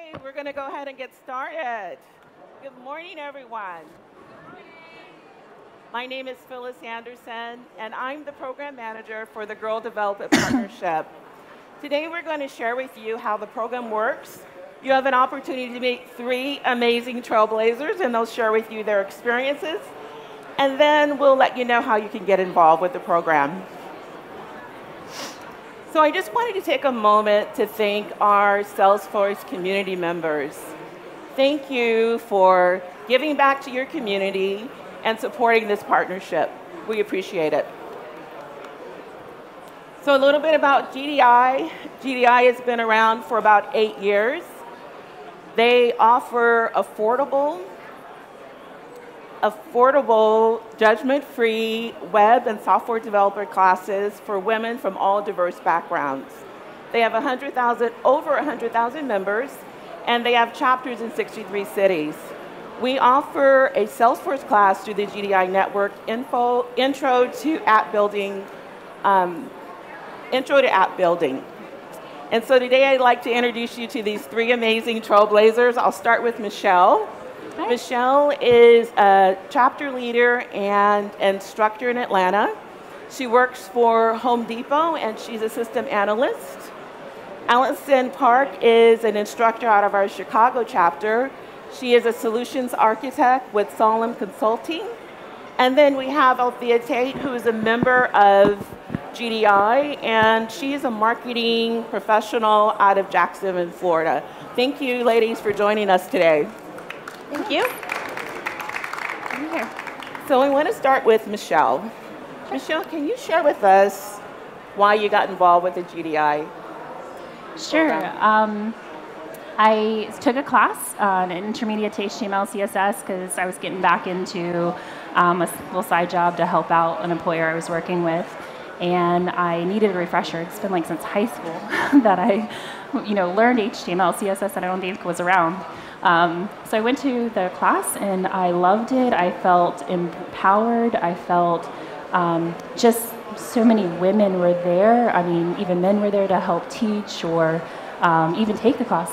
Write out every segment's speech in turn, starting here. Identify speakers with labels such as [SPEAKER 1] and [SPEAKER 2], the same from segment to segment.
[SPEAKER 1] Okay, we're going to go ahead and get started. Good morning, everyone. My name is Phyllis Anderson, and I'm the program manager for the Girl Development Partnership. Today, we're going to share with you how the program works. You have an opportunity to meet 3 amazing trailblazers, and they'll share with you their experiences. And then we'll let you know how you can get involved with the program. So I just wanted to take a moment to thank our Salesforce community members. Thank you for giving back to your community and supporting this partnership. We appreciate it. So a little bit about GDI. GDI has been around for about 8 years. They offer affordable, judgment-free web and software developer classes for women from all diverse backgrounds. They have over 100,000 members, and they have chapters in 63 cities. We offer a Salesforce class through the GDI network, intro to app building. And so today I'd like to introduce you to these 3 amazing trailblazers. I'll start with Michelle. Hi. Michelle is a chapter leader and instructor in Atlanta. She works for Home Depot, and she's a system analyst. Allison Park is an instructor out of our Chicago chapter. She is a solutions architect with Solemn Consulting. And then we have Althea Tate, who is a member of GDI, and she is a marketing professional out of Jacksonville, Florida. Thank you, ladies, for joining us today.
[SPEAKER 2] Thank you.
[SPEAKER 1] I'm here. So I want to start with Michelle. Sure. Michelle, can you share with us why you got involved with the GDI?
[SPEAKER 2] Sure. I took a class on intermediate to HTML, CSS, because I was getting back into a little side job to help out an employer I was working with. And I needed a refresher. It's been like since high school that I learned HTML, CSS that I don't think was around. So I went to the class and I loved it. I felt empowered. I felt just so many women were there. I mean, even men were there to help teach or even take the class.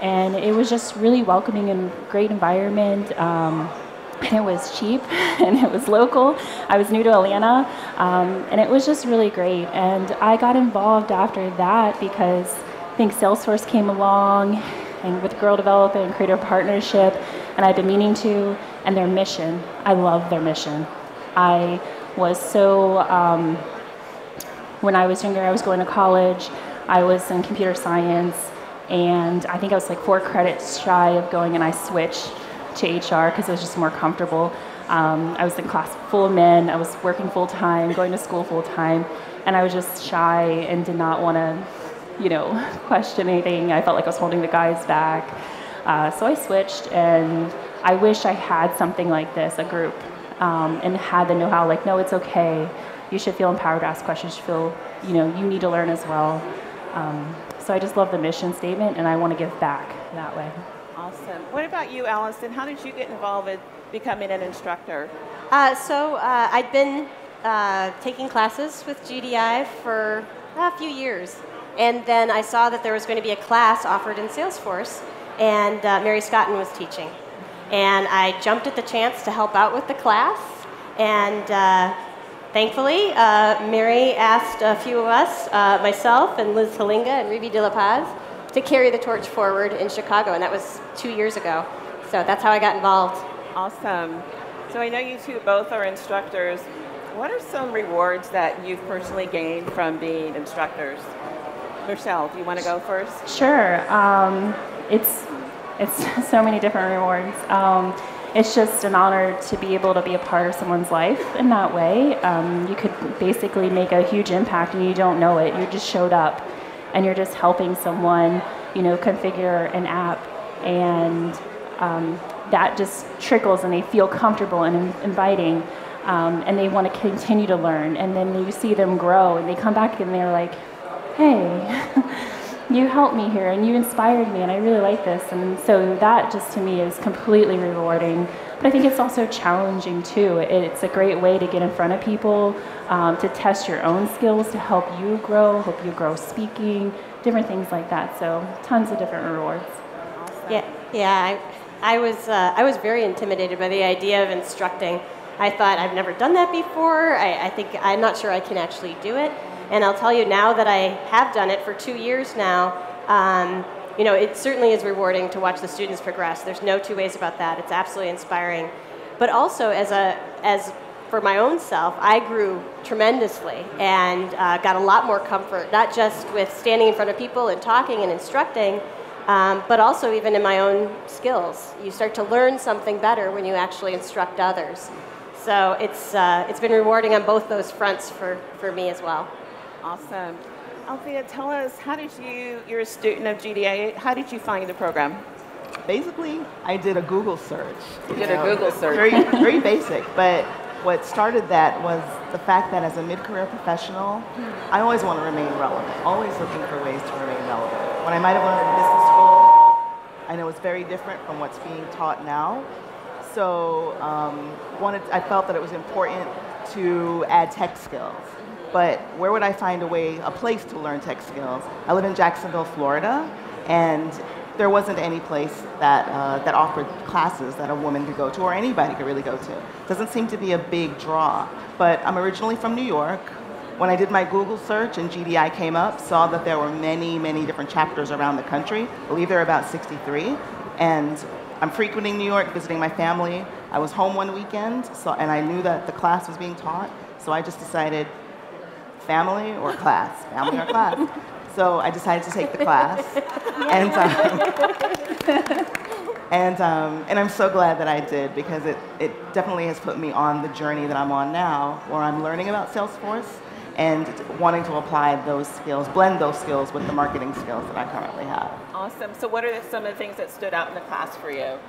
[SPEAKER 2] And it was just really welcoming and great environment. And it was cheap and it was local. I was new to Atlanta, and it was just really great. And I got involved after that because I think Salesforce came along and with Girl Development and Creator Partnership, and I've been meaning to, and their mission. I love their mission. I was so, when I was younger, I was going to college. I was in computer science, and I think I was like 4 credits shy of going, and I switched to HR because it was just more comfortable. I was in class full of men. I was working full time, going to school full time, and I was just shy and did not want to, question anything. I felt like I was holding the guys back. So I switched, and I wish I had something like this, a group, and had the know-how. Like, no, it's okay. You should feel empowered to ask questions. You feel, you need to learn as well. So I just love the mission statement, and I want to give back that way.
[SPEAKER 1] Awesome. What about you, Allison? How did you get involved in becoming an instructor?
[SPEAKER 3] I'd been taking classes with GDI for a few years. And then I saw that there was going to be a class offered in Salesforce, and Mary Scotton was teaching. And I jumped at the chance to help out with the class. And thankfully, Mary asked a few of us, myself and Liz Halinga and Ruby De La Paz, to carry the torch forward in Chicago, and that was 2 years ago. So that's how I got involved.
[SPEAKER 1] Awesome. So I know you two both are instructors. What are some rewards that you've personally gained from being instructors? Michelle, do you want to go first?
[SPEAKER 2] Sure. It's so many different rewards. It's just an honor to be able to be a part of someone's life in that way. You could basically make a huge impact and you don't know it. You just showed up. And you're just helping someone, configure an app, and that just trickles, and they feel comfortable and inviting, and they want to continue to learn. And then you see them grow, and they come back and they're like, "Hey, you helped me here, and you inspired me, and I really like this." And so that just to me is completely rewarding. But I think it's also challenging too. It's a great way to get in front of people, to test your own skills, to help you grow speaking, different things like that. So tons of different rewards.
[SPEAKER 3] Yeah. I was very intimidated by the idea of instructing. I thought I've never done that before. I think I'm not sure I can actually do it. And I'll tell you now that I have done it for 2 years now. It certainly is rewarding to watch the students progress. There's no two ways about that. It's absolutely inspiring. But also, as for my own self, I grew tremendously and got a lot more comfort, not just with standing in front of people and talking and instructing, but also even in my own skills. You start to learn something better when you actually instruct others. So it's been rewarding on both those fronts for me as well.
[SPEAKER 1] Awesome. Althea, tell us, you're a student of GDA, how did you find the program?
[SPEAKER 4] Basically, I did a Google search.
[SPEAKER 1] You did a Google search.
[SPEAKER 4] Very, very basic, but what started that was the fact that as a mid-career professional, I always want to remain relevant, always looking for ways to remain relevant. What I might have learned in business school, I know it's very different from what's being taught now. So I felt that it was important to add tech skills. But where would I find a place to learn tech skills? I live in Jacksonville, Florida, and there wasn't any place that offered classes that a woman could go to, or anybody could really go to. Doesn't seem to be a big draw. But I'm originally from New York. When I did my Google search and GDI came up, saw that there were many, many different chapters around the country. I believe there are about 63. And I'm frequenting New York, visiting my family. I was home one weekend, and I knew that the class was being taught, so I just decided, family or class? Family or class? So I decided to take the class, and I'm so glad that I did, because it definitely has put me on the journey that I'm on now, where I'm learning about Salesforce and wanting to apply those skills, blend those skills with the marketing skills that I currently have.
[SPEAKER 1] Awesome. So what are some of the things that stood out in the class for you?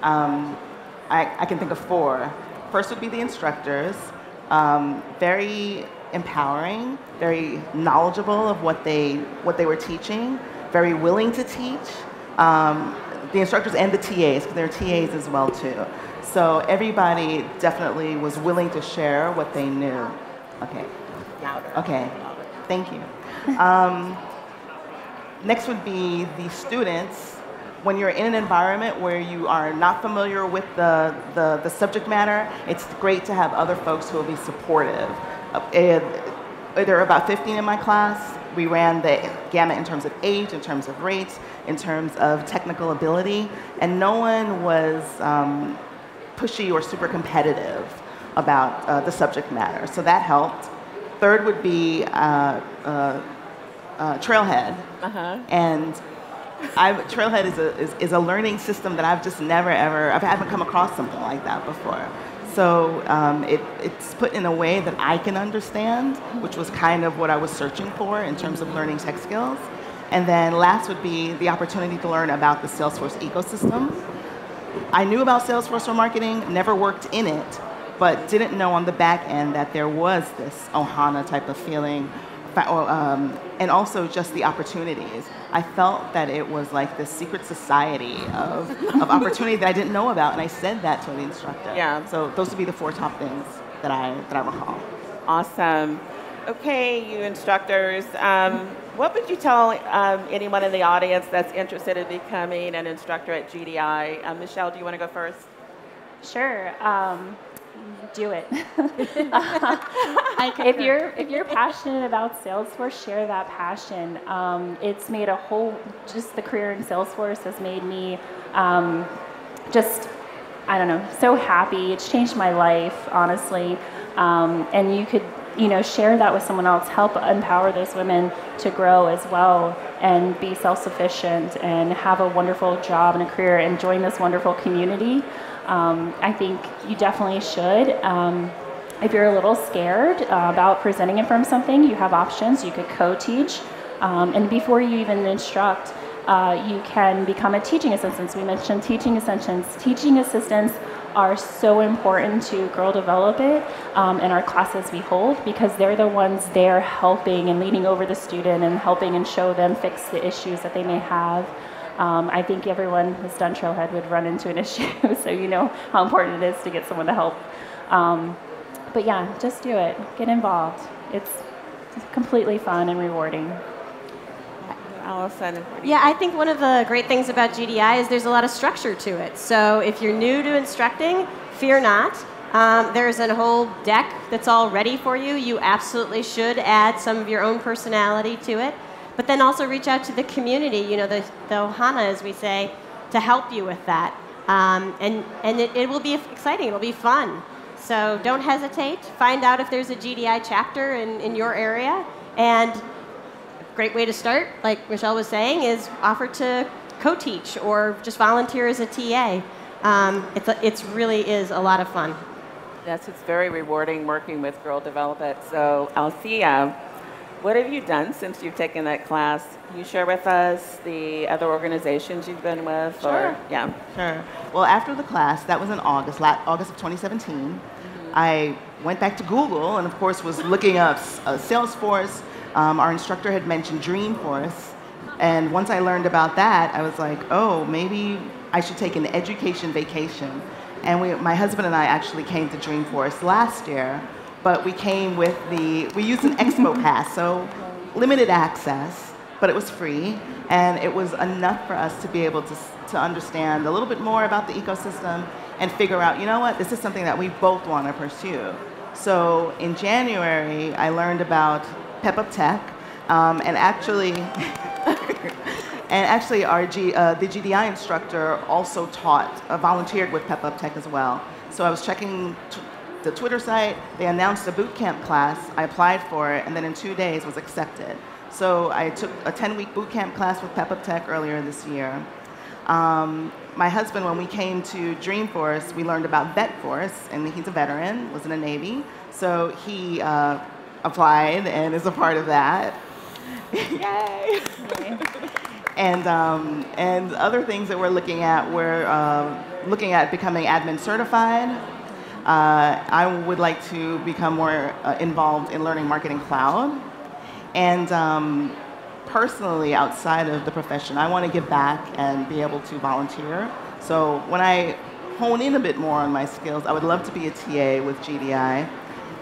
[SPEAKER 4] I can think of 4. First would be the instructors, very empowering, very knowledgeable of what they were teaching, very willing to teach. The instructors and the TAs, because there are TAs as well too. So everybody definitely was willing to share what they knew. Okay.
[SPEAKER 1] Louder.
[SPEAKER 4] Okay. Thank you. Next would be the students. When you're in an environment where you are not familiar with the subject matter, it's great to have other folks who will be supportive. There are about 15 in my class. We ran the gamut in terms of age, in terms of race, in terms of technical ability, and no one was pushy or super competitive about the subject matter, so that helped. Third would be Trailhead, and Trailhead is a learning system that I've just I haven't come across something like that before. So it's put in a way that I can understand, which was kind of what I was searching for in terms of learning tech skills. And then last would be the opportunity to learn about the Salesforce ecosystem. I knew about Salesforce for marketing, never worked in it, but didn't know on the back end that there was this Ohana type of feeling, and also just the opportunities. I felt that it was like this secret society of opportunity that I didn't know about, and I said that to the instructor.
[SPEAKER 1] Yeah.
[SPEAKER 4] So those would be the 4 top things that I recall.
[SPEAKER 1] Awesome. Okay, you instructors, what would you tell anyone in the audience that's interested in becoming an instructor at GDI? Michelle, do you want to go first?
[SPEAKER 2] Sure. Do it. If you're passionate about Salesforce, share that passion. It's made just the career in Salesforce has made me so happy. It's changed my life, honestly. And you could, share that with someone else, help empower those women to grow as well and be self-sufficient and have a wonderful job and a career and join this wonderful community. I think you definitely should. If you're a little scared about presenting in front of something, you have options. You could co-teach. And before you even instruct, you can become a teaching assistant. We mentioned teaching assistants. Teaching assistants are so important to Girl Develop It in our classes we hold, because they're the ones there helping and leading over the student and helping and show them fix the issues that they may have. I think everyone who's done Trailhead would run into an issue, so you know how important it is to get someone to help. But yeah, just do it. Get involved. It's completely fun and rewarding.
[SPEAKER 1] Allison?
[SPEAKER 3] Yeah, I think one of the great things about GDI is there's a lot of structure to it. So if you're new to instructing, fear not. There's a whole deck that's all ready for you. You absolutely should add some of your own personality to it. But then also reach out to the community, the Ohana, as we say, to help you with that. And it will be exciting. It'll be fun. So don't hesitate. Find out if there's a GDI chapter in your area. And a great way to start, like Michelle was saying, is offer to co-teach or just volunteer as a TA. It really is a lot of fun.
[SPEAKER 1] Yes, it's very rewarding working with Girl Development. So, Althea, what have you done since you've taken that class? Can you share with us the other organizations you've been with?
[SPEAKER 4] Sure.
[SPEAKER 1] Yeah.
[SPEAKER 4] Sure. Well, after the class, that was in August of 2017, I went back to Google and, of course, was looking up Salesforce. Our instructor had mentioned Dreamforce. And once I learned about that, I was like, oh, maybe I should take an education vacation. And my husband and I actually came to Dreamforce last year, but we came with we used an Expo Pass, so limited access, but it was free, and it was enough for us to be able to understand a little bit more about the ecosystem and figure out, you know what, this is something that we both want to pursue. So in January, I learned about Pep Up Tech, and actually, the GDI instructor also volunteered with Pep Up Tech as well. So I was checking the Twitter site, they announced a boot camp class, I applied for it, and then in 2 days was accepted. So I took a 10-week boot camp class with Pep Up Tech earlier this year. My husband, when we came to Dreamforce, we learned about VetForce, and he's a veteran, was in the Navy, so he applied and is a part of that. Yay! And other things that we're looking at, looking at becoming admin certified. I would like to become more involved in learning marketing cloud. And personally, outside of the profession, I want to give back and be able to volunteer. So when I hone in a bit more on my skills, I would love to be a TA with GDI.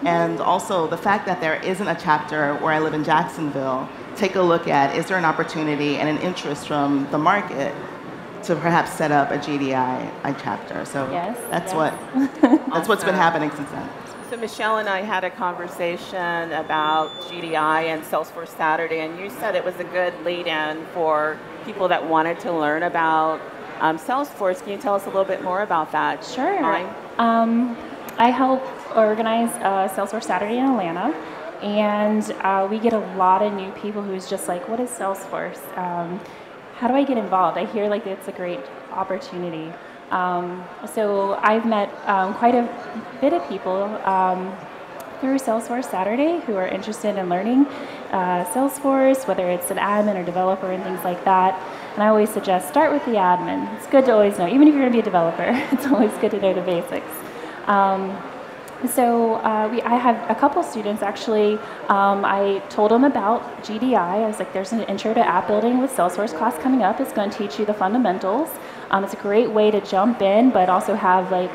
[SPEAKER 4] And also the fact that there isn't a chapter where I live in Jacksonville, take a look at, is there an opportunity and an interest from the market to perhaps set up a GDI chapter? So that's what's been happening since then.
[SPEAKER 1] So Michelle and I had a conversation about GDI and Salesforce Saturday, and you said it was a good lead-in for people that wanted to learn about Salesforce. Can you tell us a little bit more about that?
[SPEAKER 2] Sure. I help organize Salesforce Saturday in Atlanta, and we get a lot of new people who's just like, what is Salesforce? How do I get involved? I hear like it's a great opportunity. So I've met quite a bit of people through Salesforce Saturday who are interested in learning Salesforce, whether it's an admin or developer and things like that. And I always suggest start with the admin. It's good to always know, even if you're going to be a developer, it's always good to know the basics. I have a couple students actually. I told them about GDI. I was like, there's an intro to app building with Salesforce class coming up. It's going to teach you the fundamentals. It's a great way to jump in, but also have like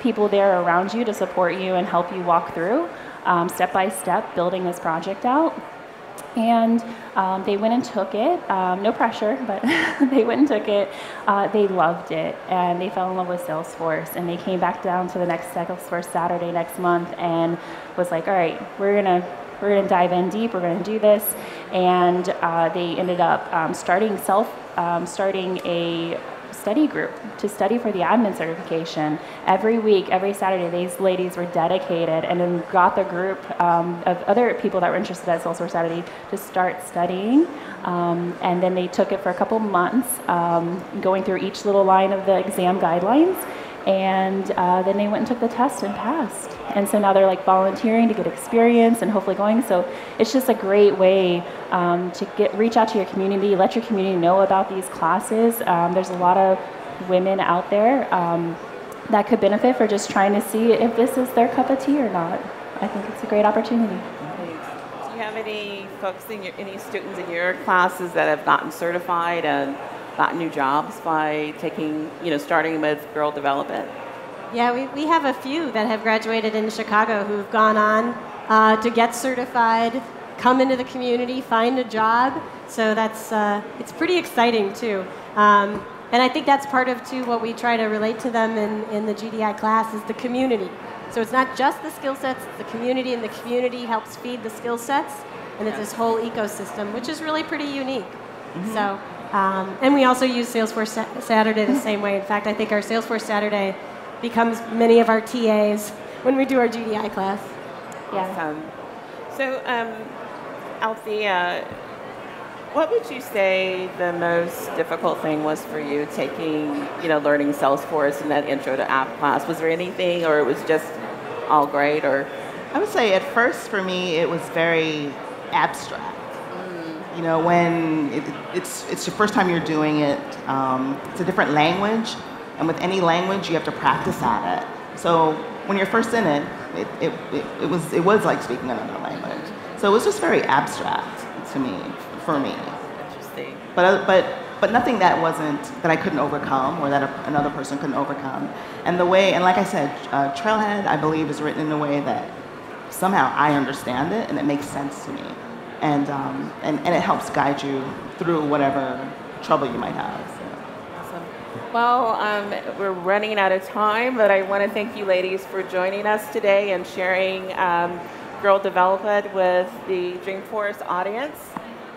[SPEAKER 2] people there around you to support you and help you walk through step by step building this project out. And they went and took it, no pressure, but they went and took it. They loved it, and they fell in love with Salesforce, and they came back down to the next Salesforce Saturday next month and was like, all right, we're gonna dive in deep, we're gonna do this. And they ended up starting a study group to study for the admin certification. Every week, every Saturday, these ladies were dedicated and then got the group of other people that were interested at Salesforce Saturday to start studying. And then they took it for a couple months, going through each little line of the exam guidelines. And then they went and took the test and passed. And so now they're like volunteering to get experience and hopefully going. So it's just a great way to reach out to your community, let your community know about these classes. There's a lot of women out there that could benefit for just trying to see if this is their cup of tea or not. I think it's a great opportunity.
[SPEAKER 1] Do you have any folks, any students in your classes that have gotten certified and gotten new jobs by starting with Girl Development?
[SPEAKER 3] Yeah, we have a few that have graduated in Chicago who've gone on to get certified, come into the community, find a job. So that's it's pretty exciting too. And I think that's part of too what we try to relate to them in the GDI class is the community. So it's not just the skill sets, it's the community, and the community helps feed the skill sets, and it's this whole ecosystem, which is really pretty unique. So, and we also use Salesforce Saturday the same way. In fact, I think our Salesforce Saturday becomes many of our TAs when we do our GDI class. Yeah.
[SPEAKER 1] Awesome. So, Althea, what would you say the most difficult thing was for you taking, learning Salesforce in that intro to app class? Was there anything, or it was just all great, or?
[SPEAKER 4] I would say at first for me it was very abstract. When it's your first time you're doing it, it's a different language, and with any language you have to practice at it. So when you're first in it, it was like speaking another language. So it was just very abstract to me, for me.
[SPEAKER 1] Interesting.
[SPEAKER 4] But nothing that I couldn't overcome, or that another person couldn't overcome. And like I said, Trailhead, I believe, is written in a way that somehow I understand it and it makes sense to me. And it helps guide you through whatever trouble you might have. So.
[SPEAKER 1] Awesome. Well, we're running out of time, but I want to thank you ladies for joining us today and sharing Girl Develop It with the Dreamforce audience.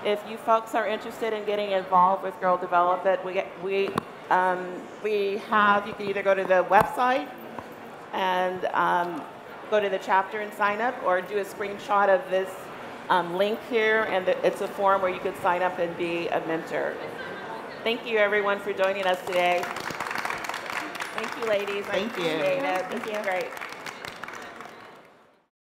[SPEAKER 1] If you folks are interested in getting involved with Girl Develop It, you can either go to the website and go to the chapter and sign up, or do a screenshot of this link here, and it's a form where you can sign up and be a mentor. Thank you, everyone, for joining us today. Thank you, ladies.
[SPEAKER 4] Thank you.
[SPEAKER 1] I appreciate it. This is great.